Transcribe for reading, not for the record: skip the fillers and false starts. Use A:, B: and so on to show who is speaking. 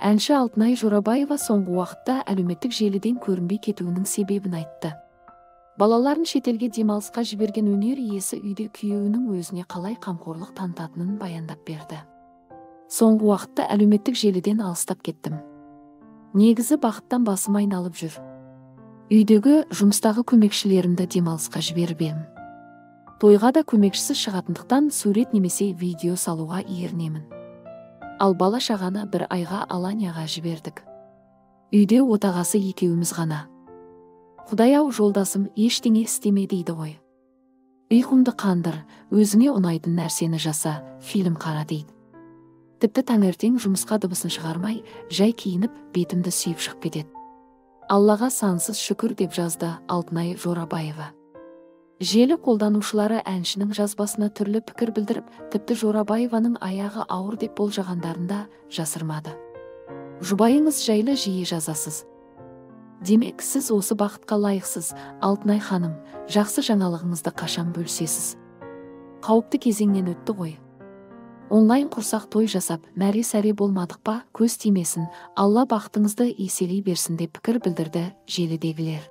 A: Әнші Алтынай Жорабаева соңғы уақытта әлеуметтік желіден көрінбей кетуінің себебін айтты. Балаларын шетелге демалысқа жіберген өнер иесі үйде күйеуінің өзіне қалай қамқорлық танытатынын баяндап берді. Соңғы уақытта әлеуметтік желіден алыстап кеттім. Негізі бақыттан басым айналып жүр. Үйдегі жұмыстағы көмекшілерімді демалысқа жіберіп едім. Тойға да көмекшісіз шығатындықтан сурет немесе видео салуға ерінемін. Ал бала шағаны бір айға Аланияға жібердік. Үйде отағасы екеуміз ғана. Құдай-ау, жолдасым ештеңе істеме дейді ғой. Ұйқыңды қандыр, өзіңе ұнайтын нәрсені жаса, фильм қара дейді. Тіпті таңертең жұмысқа дыбысын шығармай, жай киініп, бетімді сүйіп шығып кетеді. Аллаға сансыз шүкір деп жазды Алтынай Жорабаева. Желі қолданушылары әншінің жазбасына түрлі пікір білдіріп, тіпті Жорабаеваның аяғы ауыр деп болжағандарын да жасырмады. Жұбайыңыз жайлы жиі жазасыз. Демек, сіз осы бақытқа лайықсыз, Алтынай ханым, жақсы жаңалығыңызды қашан бөлісесіз? Қауіпті кезеңнен өтті ғой. Онлайн құрсақ той жасап, мәре-сәре болмадық па, көз тимесін, Алла бақытыңызды еселей берсін деп пікір білдірді желідегілер.